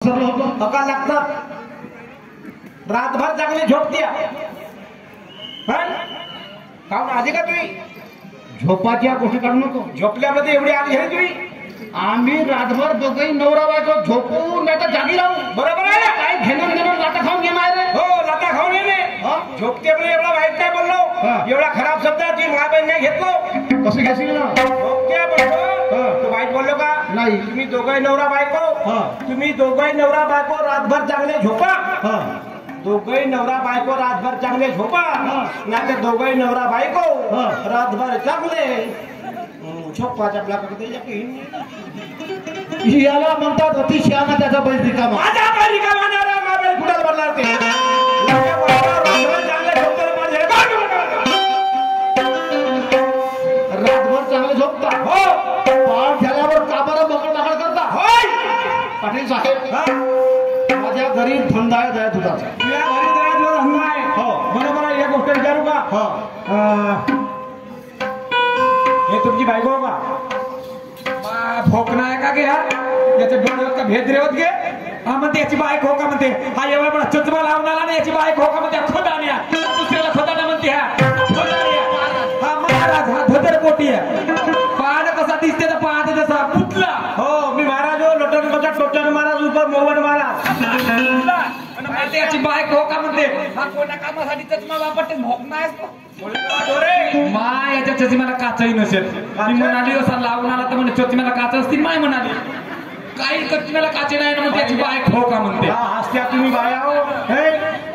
हका लागतात रातभर चांगली झोपत्या काऊन आधी का तुम्ही झोपाच्या गोष्टी काढू नको. झोपल्यामध्ये एवढी आली आहे तुम्ही. आम्ही रातभर दोघंही नवरा बायको झोपू नाही तर जागी राहू. बरोबर आहे ना. काय घेणं घेणं लाटा खाऊन घे माय रे. हो लाटा खाऊन येणे झोपते म्हणजे एवढा वाईट नाही बोललो. एवढा खराब शब्द ती महाबाई नाही घेतलो. कसं घ्यायची ना झोपते बोललो तू वाईट बोललो का नाही. तुम्ही दोघंही नवरा बायको तुम्ही दोघंही नवरा बायको रातभर चांगले झोपा. दोघंही नवरा बायको रातभर चांगले झोपा नाही तर दोघंही नवरा बायको रातभर चांगले झोपाच्या याला म्हणतात अतिशयाना त्याचा बैल रिकामा. माझा बैल रिकामा नाही रे. माझा बैल कुठे भरणार ते रातभर चांगले झोपता. हो पाठ झाल्यावर का बरं बकड दाखल करता. पाटील साहेब माझ्या घरी धंदा आहे दुधाचा. तुझ्या घरी जायला धंदा आहे. हो बरोबर आहे. एक गोष्ट विचारू का हे तुमची बायको का भोकना आहे का गे यार याच्या डोळ्यात का भेद रेवत गे हा म्हणते याची बायक हो का म्हणते हा एवढा बडा चुचमा लावून आला ना याची बायक हो का म्हणते खोदाण्या दुसऱ्याला खोदाण्या म्हणते हा महाराज हा धोतर पोटी आहे पाहणं कसा दिसते तर पाहते तसा पुतला. हो मी महाराज हो लोटन बचा टोचन महाराज उपर मोहन महाराज याची बायक हो का म्हणते हा कोणत्या कामासाठी चष्मा वापरते भोकना आहेस माय याच्या चष्म्याला काचही नसेल. मी म्हणाली असा लावून आला तर म्हणे चष्म्याला काच असतील माय म्हणाली काही चष्म्याला काचे नाही ना म्हणते याची बायक हो का म्हणते. हसत्या तुम्ही बाया हो.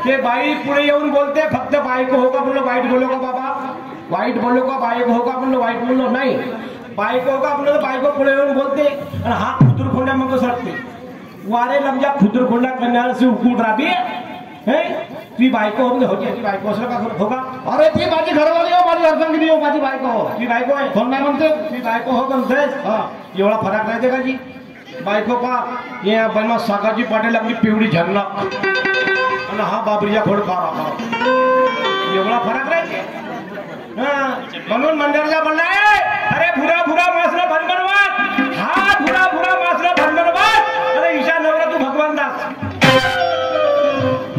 ते बाई पुढे येऊन बोलते फक्त बायको हो का बोललो वाईट बोललो का बाबा वाईट बोललो का बायको हो का बोललो वाईट बोललो नाही. बायको हो का बोललो बायको पुढे येऊन बोलते आणि हा खुदरखोंड्या मग सरते वारे लमजा खुदरखोंडा करण्याला उकून राबी तुझी बायको होती बायको असं का हो का. अरे ती माझी घरवाली हो माझी अर्धांगिनी हो माझी बायको हो. ती बायको आहे कोण नाही म्हणते ती बायको हो म्हणतेस. एवढा फरक राहते का जी बायको का ये बनमा सागाजी पाटील आपली पिवळी झनक आणि हा बाबरीचा खोडकार एवढा फरक राहते. म्हणून मंदिरला म्हणलाय अरे भुरा भुरा मासला भनभनवाद हा भुरा भुरा मासला भनभनवाद अरे ईशा नवरा तू भगवान दास.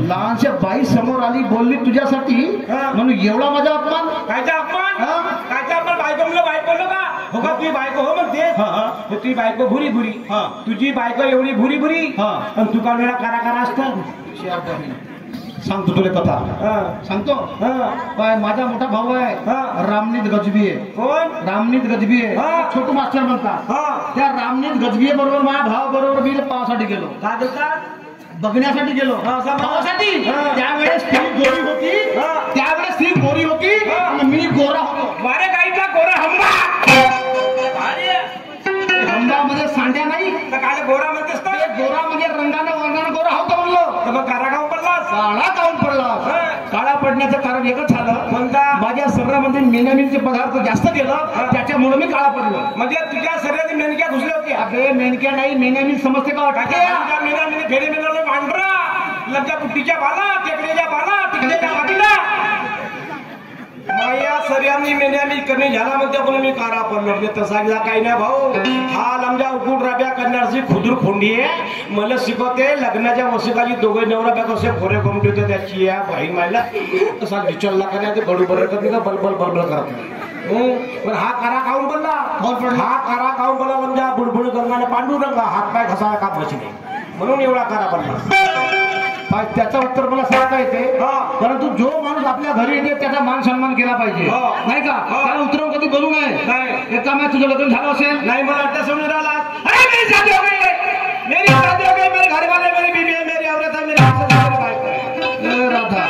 लहानशा बाई समोर आली बोलली तुझ्यासाठी म्हणून एवढा माझा अपमान. कायचा अपमान कायचा अपमान. बायको म्हणलं वाईट बोललो का हो का तुझी बायको हो म्हणते तुझी बायको भुरी भुरी तुझी बायको एवढी भुरी भुरी आणि तू का वेळा कारा कारा असतात. सांगतो तुला कथा सांगतो काय माझा मोठा भाऊ आहे रामनीत गजबी आहे. कोण रामनीत गजबी आहे छोटू मास्टर म्हणतात. त्या रामनीत गजबी बरोबर माझ्या भावा बरोबर मी पावासाठी गेलो. काय बोलतात बघण्यासाठी गेलो भावासाठी. त्यावेळेस स्त्री गोरी होती त्यावेळेस स्त्री गोरी होती आणि मी गोरा होतो. वारे गाईचा गोरा हंबा हंबा मध्ये सांड्या नाही तर काय गोरा म्हणतेस का गोरा म्हणजे रंगानं वर्णानं गोरा होतो म्हणलो तर मग कारा गाव पडलास काळा काऊन पडला. काळा पडण्याचं कारण एकच झालं कोणता माझ्या शरीरामध्ये मेनामीनचे पदार्थ जास्त गेलं त्याच्यामुळे मी काळा पडलो. म्हणजे तुझ्या शरीरात मेनक्या घुसल्या होत्या. अरे मेनक्या नाही मेनामीन समजते का मेना फेरी मेला पांढरा लग्या पुट्टीच्या बाला टेकडीच्या बाला तिकडेच्या बाजूला माया सर्यांनी मेन्यामी कमी झाला म्हणते आपण मी कारा पडलो. तसा काही नाही भाऊ हा लमजा उकून राब्या करण्याची खुदूर खोंडी आहे. मला शिकवते लग्नाच्या वशिकाची दोघे नवरा बॅग असे खोरे करून ठेवते त्याची या बाई मायला तसा विचारला करण्याचे बडूबर करते का बलबल बलबल करत. पण हा कारा काऊन पडला हा कारा काऊन पडला लमजा बुडबुड गंगाने पांडुरंगा हात पाय घसा का बसले म्हणून एवढा कारा पडला. त्याचं उत्तर मला सांगता येते परंतु जो माणूस आपल्या घरी येते त्याचा मान सन्मान केला पाहिजे नाही का. त्याला उतरवून कधी बोलू नये. एका माझ्या तुझं लग्न झालं असेल नाही मला आता समजून राहिला. अरे मेरी शादी हो गई मेरी शादी हो गई मेरे घर वाले मेरी बीवी है मेरी औरत है मेरी राधा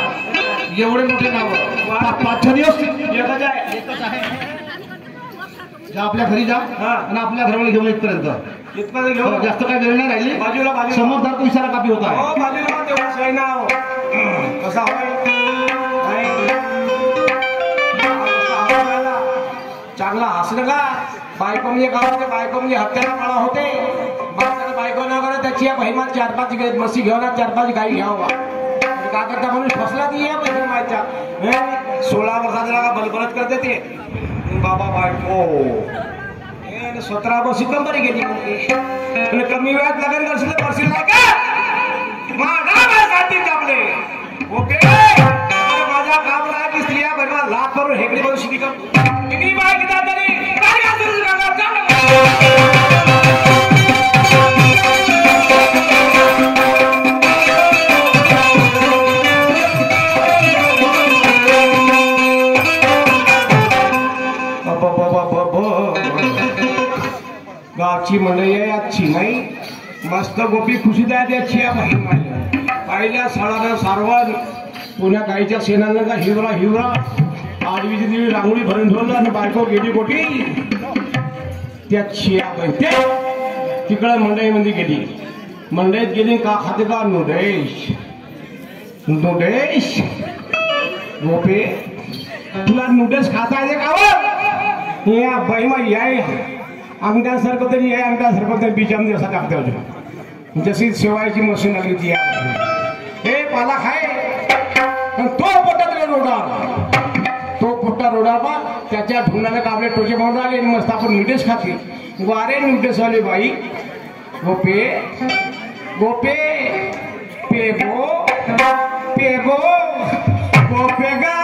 एवढे मोठे नाव पाचशे एकच आहे. आपल्या घरी जा आणि आपल्या घराला घेऊन इथपर्यंत इथपर्यंत घेऊन जास्त काय वेळ नाही राहिली. बाजूला बाजूला समजदार तो इशारा कापी होता बाजूला तेवढा सोय ना कसा चांगला हसलं का बायको म्हणजे गावाचे बायको म्हणजे हत्याला काळा होते. बायको न करा त्याची या बहिमात 4-5 म्हशी घेऊन 4-5 गाई घ्यावा का करता म्हणून फसला ती या पैसे मायच्या 16 वर्षाचा बलबलत करते ते बाबा बायको 17 वर्षी कंबरी गेली कमी वेळात लग्न करशील तर करशील नाही का मस्त गोपी खुशी द्या त्याची पहिल्या सणानं सारवण पुण्या गाईच्या सेनानं का हिवरा हिवरा आडवीची दिवी रांगोळी भरून ठेवलं आणि बायको गेली गोटी त्या छिया ते तिकडं मंडईमध्ये गेली. मंडईत गेली का खाते का नूडल्स नूडल्स गोपे तुला नूडल्स खाता येते का या बाई मग याय आमट्यासारखं तरी आहे आमट्यासारखं तरी बिजामध्ये असा टाकते होते जशी शेवायची मशीन आली ती हे पाला खाय तो पोटात रोडा तो पोटा रोडा पा त्याच्या ढुंगाने कापले टोचे म्हणून आले मस्त आपण नूडल्स खाते वारे नूडल्स वाले बाई गोपे गोपे पेगो पेगो गोपेगा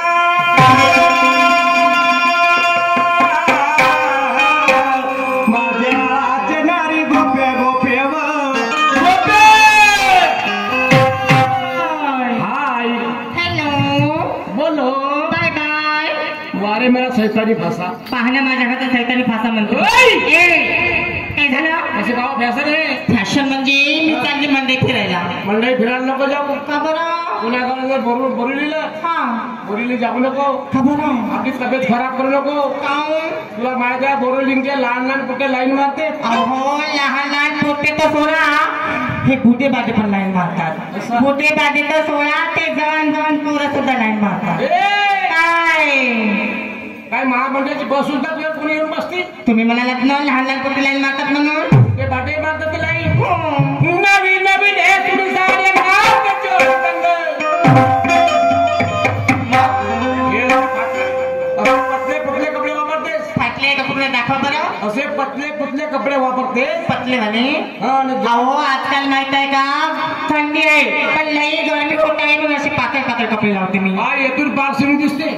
मेरा सैतानी फासा पाहना माझ्या हातात सैतानी फासा म्हणतो काय झालं असे गाव फॅशन आहे फॅशन म्हणजे मी चालली मंडई फिरायला मंडई फिरायला नको जाऊ का बरं पुण्याकडे बोरिलीला हा बोरिली जाऊ नको का बरं आपली तब्येत खराब करू नको तुला माहिती आहे बोरिलींचे लहान लहान कुठे लाईन मारते अहो लहान लहान पोटे तर सोडा हे भुटे बाजे पण लाईन मारतात भुटे बाजे तर सोडा ते जवान जवान पोरं सुद्धा लाईन मारतात काय महामंडळाची बस सुद्धा तुझ्या कोणी येऊन बसती तुम्ही मला लग्न लहान लहान पोटे लाईन मारतात म्हणून ते बाटे मारतात लाईन नवीन नवीन हे सुरू झाले पतले पतले कपडे वापरतेस फाटले कपडे दाखवा बरं असे पतले पुतले कपडे वापरते पतले वाले अहो आजकाल माहित आहे का थंडी आहे पण लई गरमी होत आहे म्हणून असे पातळ पातळ कपडे लावते मी हा येथून पार्श्वनी दिसते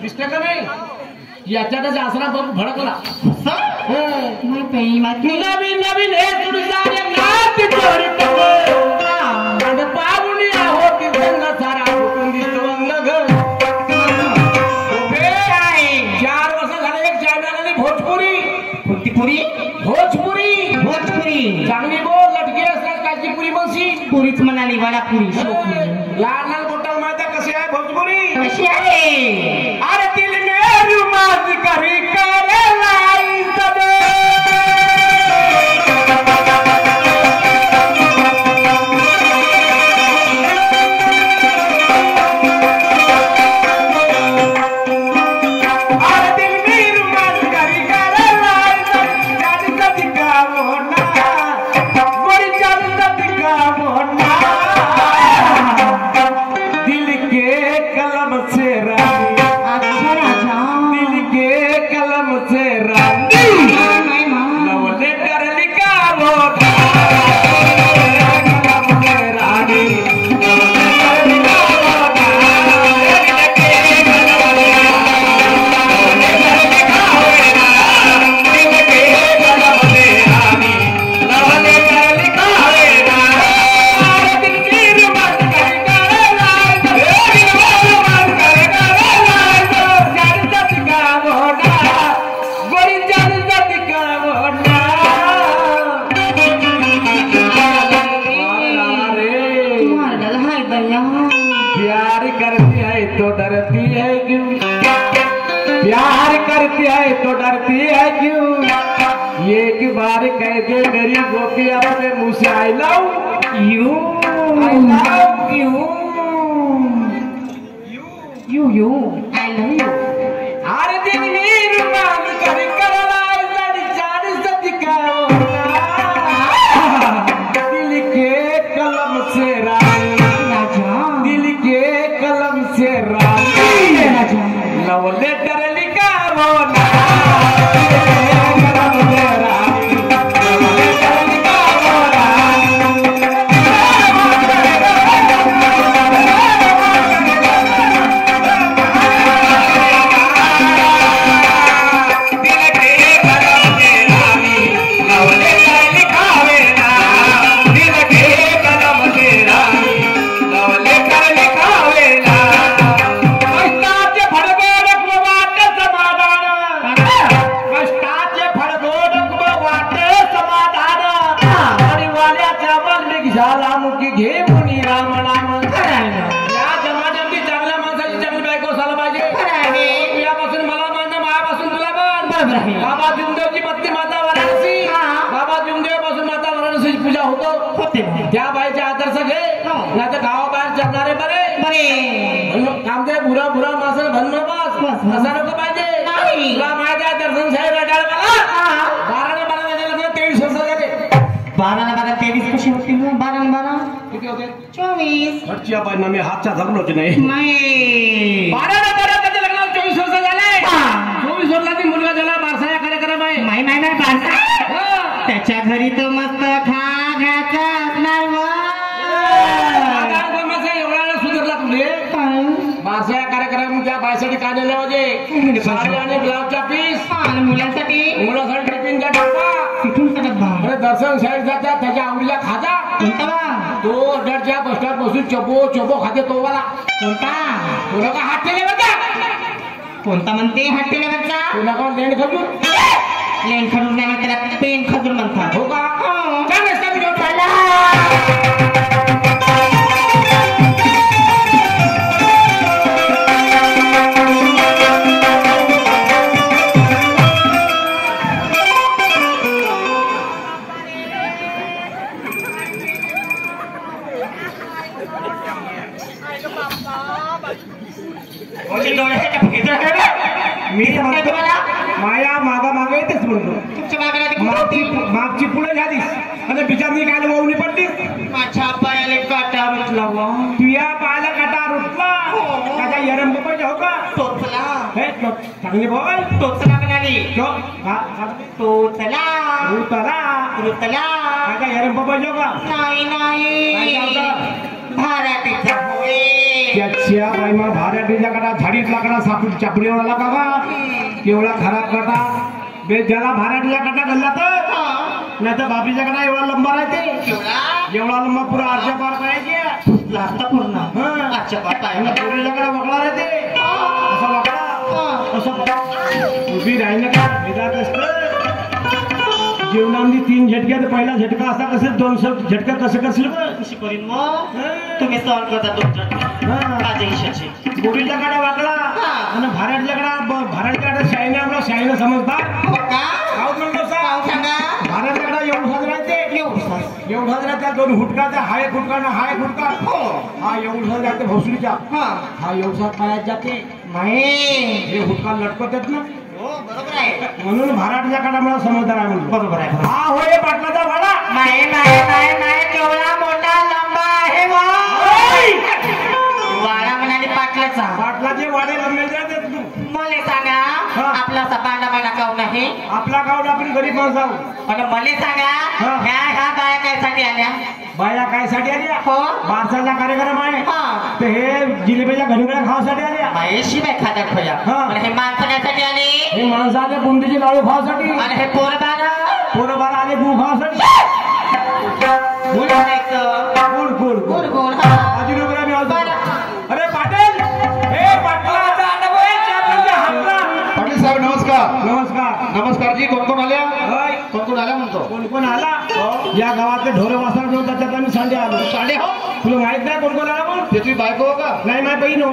दिसते का नाही याच्यातच आसरा भडकला नवीन नवीन हे सुरू झाले पाहुणी आहोत सारा उठून दिसतो चार वर्ष झाले एक चायनाला भोजपुरी कोणती पुरी भोजपुरी भोजपुरी चांगली बोल लटकी असतात काची पुरी बनशी पुरीच म्हणाली वडापुरी लहान लहान बोटाला माहिती आहे कशी आहे भोजपुरी कशी आहे अरे दिल में रुमाज करी करे लाई सदे प्यार करती है तो डरती है क्यों प्यार करती है तो डरती है क्यों एक बार कह दे मेरी गोपी अपने मुंह से I love you I love you you you I love you हर दिन नीर मान कर करवाई लड़ी जान सदिकाओ दिल के कलम से रानी दिल के कलम से रानी लव लेटर लिखा वो ना कलम से रानी लव लेटर लिखा वो ना झाला मुकी घे मुनी राम नाम या जमान्यात चांगल्या माणसाची चांगली बायको असायला पाहिजे तुझ्यापासून मला मानणं मायापासून तुला पण बाबा जुमदेवची पत्नी माता वाराणसी बाबा जुमदेव पासून माता वाराणसीची पूजा होते त्या बाईचे आदर्श घे नाही तर गावाबाहेर चढणारे बरे कामदे बुरा बुरा माणसाला भन्न बस असा नको पाहिजे तुला माहिती आहे दर्शन साहेब रटाळ मला 23 वर्ष झाले 23 कशी होती 12 किती होते 24 खर्चिया पाहिजे मी हातच्या धरलो होते नाही 12 कधी लग्नाला 24 वर्ष झाले 24 वर्षाची मुलगा झाला बारसा या कार्यक्रम आहे नाही बारसा त्याच्या घरी तो मस्त खा घ्यायचा असणार एवढा सुधारला तुले बारसा या कार्यक्रम त्या बायसाठी काय नेले पाहिजे साडी आणि ब्लाउजचा पीस आणि मुलांसाठी टिफिनचा डब्बा तिथूनचा डब्बा दर्शन साईड जातात त्याच्या आवडीला खाजा तो अड्ड्याच्या बसस्टॉप बसून चोबो खाते तो वाला कोणता तुला का हात ठेवले कोणता म्हणते हात टेलेवरचा तुला का लेंड खजूर लेन खजूर नाही म्हणते त्याला पेन खजूर म्हणतात हो का काय नसतं मी माया मागा मागे येतेच म्हणतो मागची पुढे झालीस आणि बिचारनी काय वावणी पडलीस माझ्या पायाला काटा रुतला तुया पायाला काटा रुतला त्याच्या यरम पाहिजे हो का टोचला हे चांगली बोल टोचला म्हणाली टोचला रुतला त्याच्या यरम पाहिजे हो का नाही भाराटीचा होय त्याच्या बाईमा भाराटीच्या काटा झाडीत लाकडा सापडी चापडी एवढा का केवढा खराब काटा बे ज्याला भाराटीचा काटा घालला तर नाही तर बापरीच्या काटा एवढा लंबा राहते एवढा लंबा पुरा आरच्या पार पाहिजे लागता पूर्ण आजच्या पाय पोरीच्या कडे वकला राहते असं वकला असं उभी राहिलं का भेदात असतं जीवनामध्ये 3 झटके तर पहिला झटका असा कसं 2 झटका कसं कशी करीन मग तुम्ही सॉल्व करता तुमच्या पोरीच्या कडे वाकला आणि भाराटच्या कडे शाहीने आपला शाहीने समजतात भाराटच्या कडे एवढाच राहते एवढाच राहत्या 2 हुटकाचा हा एक हुटका ना हा एक हुटका हा एवढाच राहते भोसडीच्या हा एवढाच पायात जाते हे हुटका लटकतात ना म्हणून भाराटच्या काळा मला समजदार आहे म्हणून बरोबर आहे हा होय पाटलाचा वाडा नाही केवढा मोठा लंबा आहे वाडा म्हणाले पाटलाचे वाडे लंबे जातात तू मला सांगा आपला सपांडा गाव आहे आपला गाव आपण गरीब माणसं आहोत पण मला सांगा ह्या बाया कायसाठी आल्या बाया कायसाठी आल्या हो बारसाचा कार्यक्रम आहे तर हे जिलेबीच्या घडीगड्या खावासाठी आल्या शिवाय खात्यात खोया हे माणसं कायसाठी आले हे माणसाचे बुंदीचे लाडू खावासाठी आणि हे पोरं बारा आले गु खावासाठी अरे पाटील पाटील साहेब नमस्कार नमस्कार जी कोण आल्या कोण आल्या म्हणतो कोण आला या गावातले ढोरे वासर घेऊन त्याच्यात आम्ही सांडे आलो तुला माहित नाही कोण आला पण त्याची बायको हो का नाही माहिती बहीण हो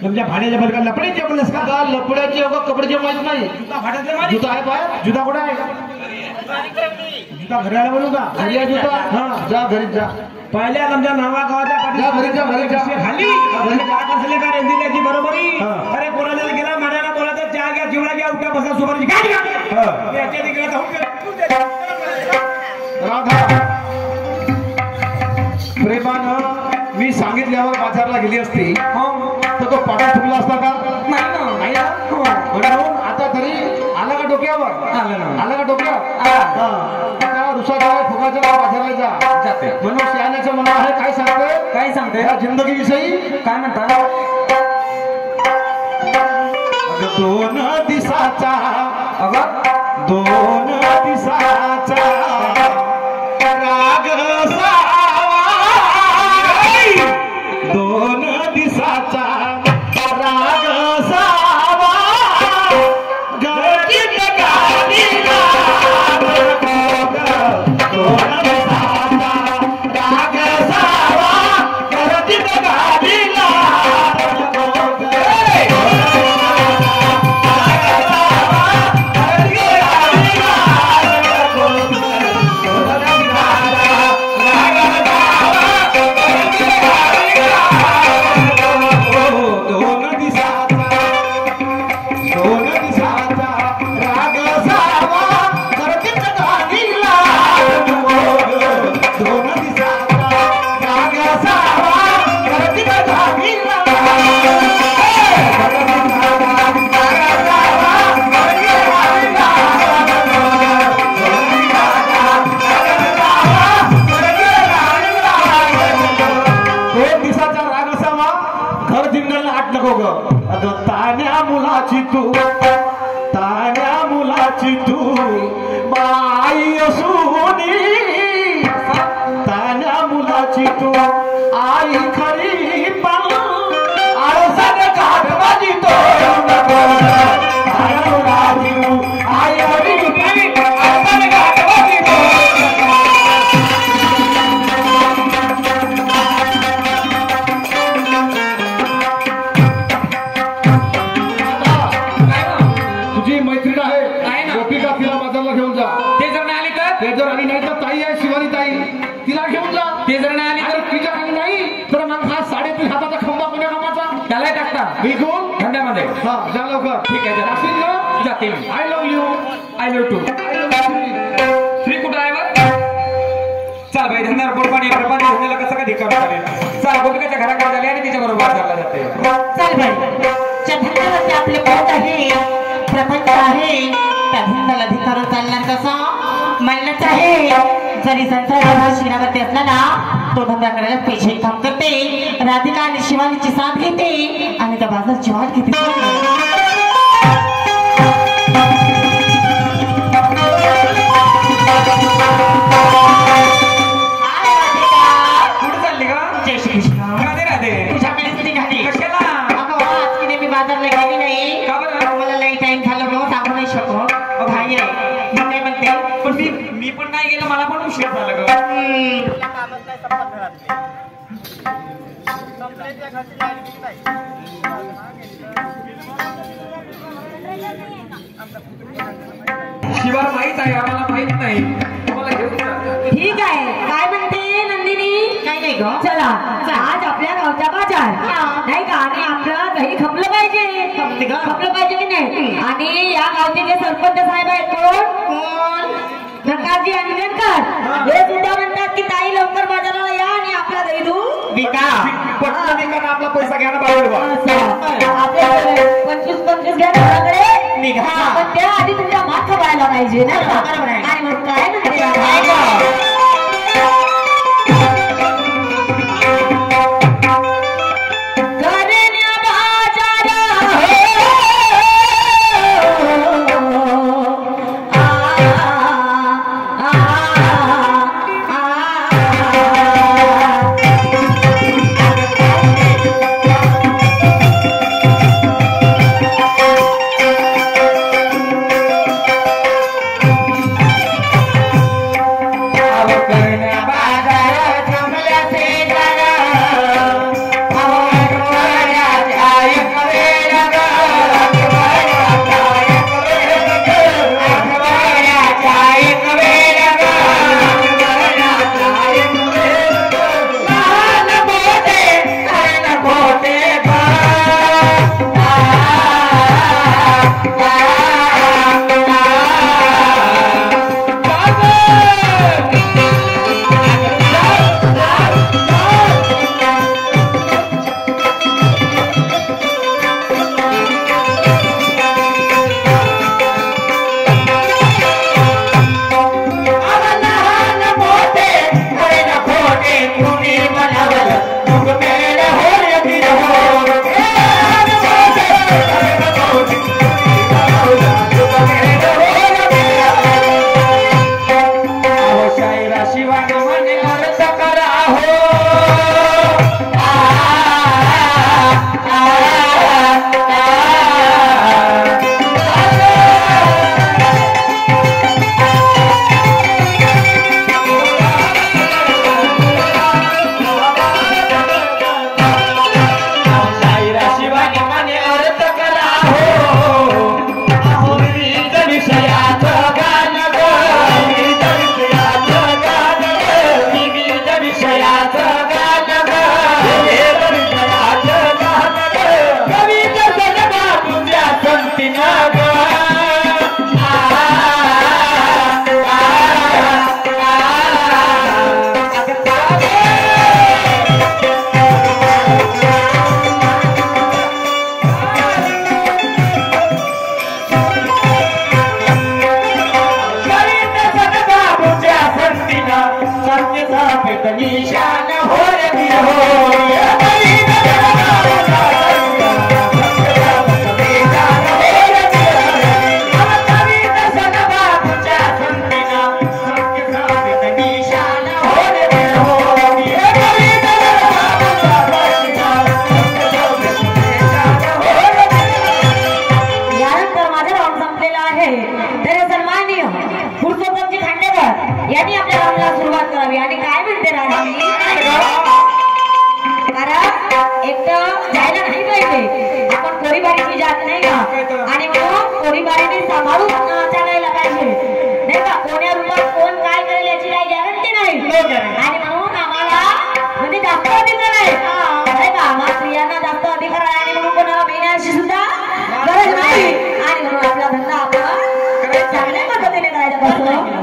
तुमच्या भाड्याच्या बरं का लपड्याचे बोललेस का लपड्याचे हो का कपड्याचे माहित नाही जुता भाड्याचे जुता आहे बाहेर जुता कुठे आहे जुता घरी आला बोलू का घरी आहे जुता जा घरी जा पहिल्या आमच्या नावा गावाच्या खाली असले का रेंदिल्याची बरोबरी अरे कोणाला गेला मारायला बोलायचं चहा घ्या चिवडा घ्या उठ्या बसा सुपारी राधा प्रेमानं मी सांगितल्यावर बाजारला गेली असती तर तो पाटा फुटला असता का नाही ना म्हणून आता तरी आला का डोक्यावर आला का डोक्यावर त्या रुसाच्या फुगाच्या बाजारला जाते म्हणून शहाण्याचं म्हणणं आहे काय सांगते या जिंदगीविषयी काय म्हणतात 2 दिवसाचा 2 दिवसाचा राग सावा 2 दिवसाचा राग सावा गरजीत गाडी 2 दिवसाचा अगं तान्या मुलाची तू बाई असुनी तान्या मुलाची तू आई खरी पण आळसात घाट माझी तो तान्या मुलाची तू आई खरी आळसात घाट माझी तो तुझी मैत्रीण आहे गोपिका, तिला बाजारला घेऊन जा. ते जर नाही आली तर ते जर आली नाही तर ताई आहे शिवानी ताई, तिला घेऊन जा. ते जर नाही आली आणि तर तिच्या काही नाही तर मग हा 3.5 हाताचा खंबा कोण्या कामाचा त्याला टाकता बिलकुल खंड्यामध्ये. हा जा लवकर. ठीक आहे असेल ना जाते मी. I love you. I love too. Free कुठं आहे बघ. चल भाई धंद्यावर बोलपाणी प्रपंच धंद्याला कसं काय धिक्कार चालेल. चल गोपिकाच्या घराकडे झाले आणि तिच्या बरोबर चालला जाते. चल बाई ज्या धंद्यावरती आपले पोट आहे प्रपंच आहे त्या धंद्याला धिक्कारून चालणार कसं म्हणलंच आहे. जरी संसार शिरावरती असला ना तो धंदा करायला पैसे काम करते. राधिका आणि शिवानीची साथ घेते आणि त्या बाजारची वाट घेते. कुठं चालली का. जय श्री कृष्ण. राधे राधे. तुझ्याकडेच निघाली. कशाला. अगं आज की मी बाजारला गेली नाही. का बरं. मला लई टाइम झालं म्हणून सांगू नाही शकत. भाई आहे मी काय म्हणते पण मी पण नाही गेलं. मला पण उशीर झालं ग. शिवाला माहित आहे आम्हाला माहित नाही. तुम्हाला घेऊन जा. ठीक आहे. काय म्हणते नंदिनी. काय नाही ग. चला आज आपल्या गावचा बाजार नाही का आणि आपलं दही खपलं पाहिजे. खपलं पाहिजे की नाही. आणि या गावचे जे सरपंच साहेब आहेत कोण प्रकाशजी अंजनकर हे सुद्धा म्हणतात की ताई लवकर बाजाराला या आणि आपला दही दूध विका. पटकन निघा आपला पैसा घ्या ना बाहेर. आपल्याकडे 25 घ्या घराकडे निघा. पण त्या आधी तुमच्या मात खपायला पाहिजे ना. आणि मग काय म्हणते निशान हो कारण एकटं जायला नाही पाहिजे. आपण कोरीबारीची जात नाही का, आणि म्हणून कोरीबारीने सांभाळून चालायला पाहिजे नाही का. कोण्या रूपात कोण काय करेल याची काही गॅरंटी नाही, आणि म्हणून आम्हाला म्हणजे जास्त अधिकार आहे नाही का. आम्हाला स्त्रियांना जास्त अधिकार आहे, आणि म्हणून कोणाला महिन्याशी सुद्धा गरज नाही, आणि म्हणून आपला धंदा आपण चांगल्या पद्धतीने करायला पाहिजे.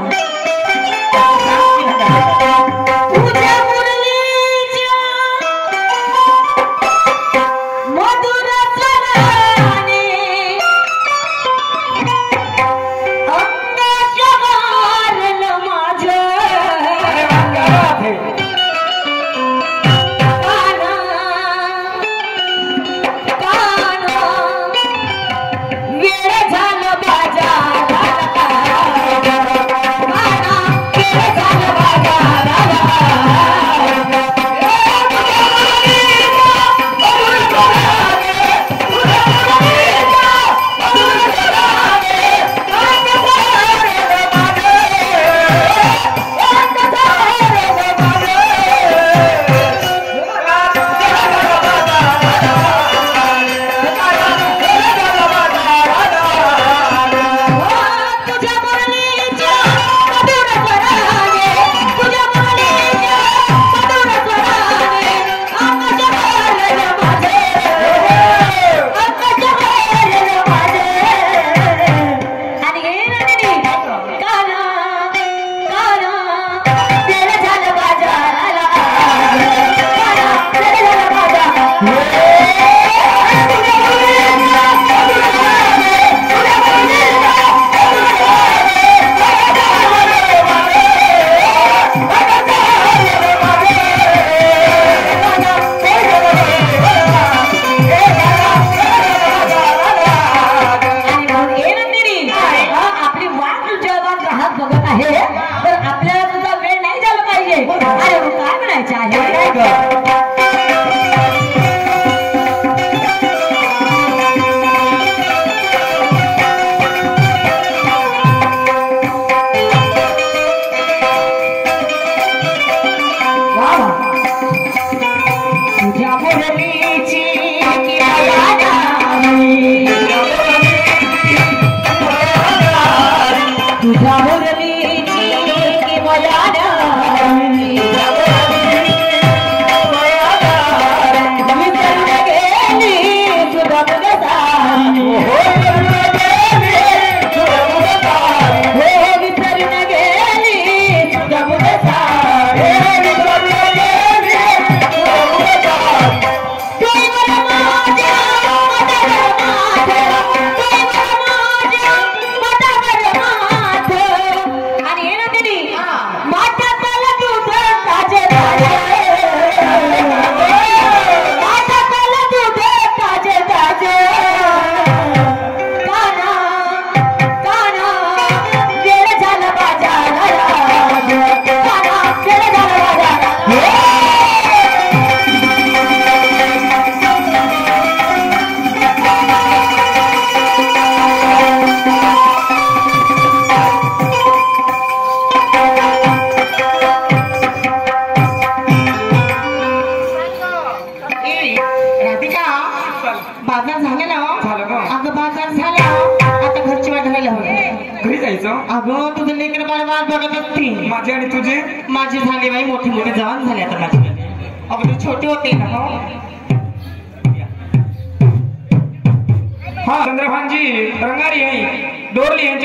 बाजार झाले ना झालं का? अगं बाजार झाला आता घरची वाट व्हायला हवी. घरी जायचं. अगं तुझं लेकर बाळ वाट बघत असती. माझी आणि तुझी माझी झाली बाई मोठी मोठी जवान झाली आता माझी. अगं तू छोटी होते ना. हा चंद्रभानजी रंगारी आहे डोरली यांची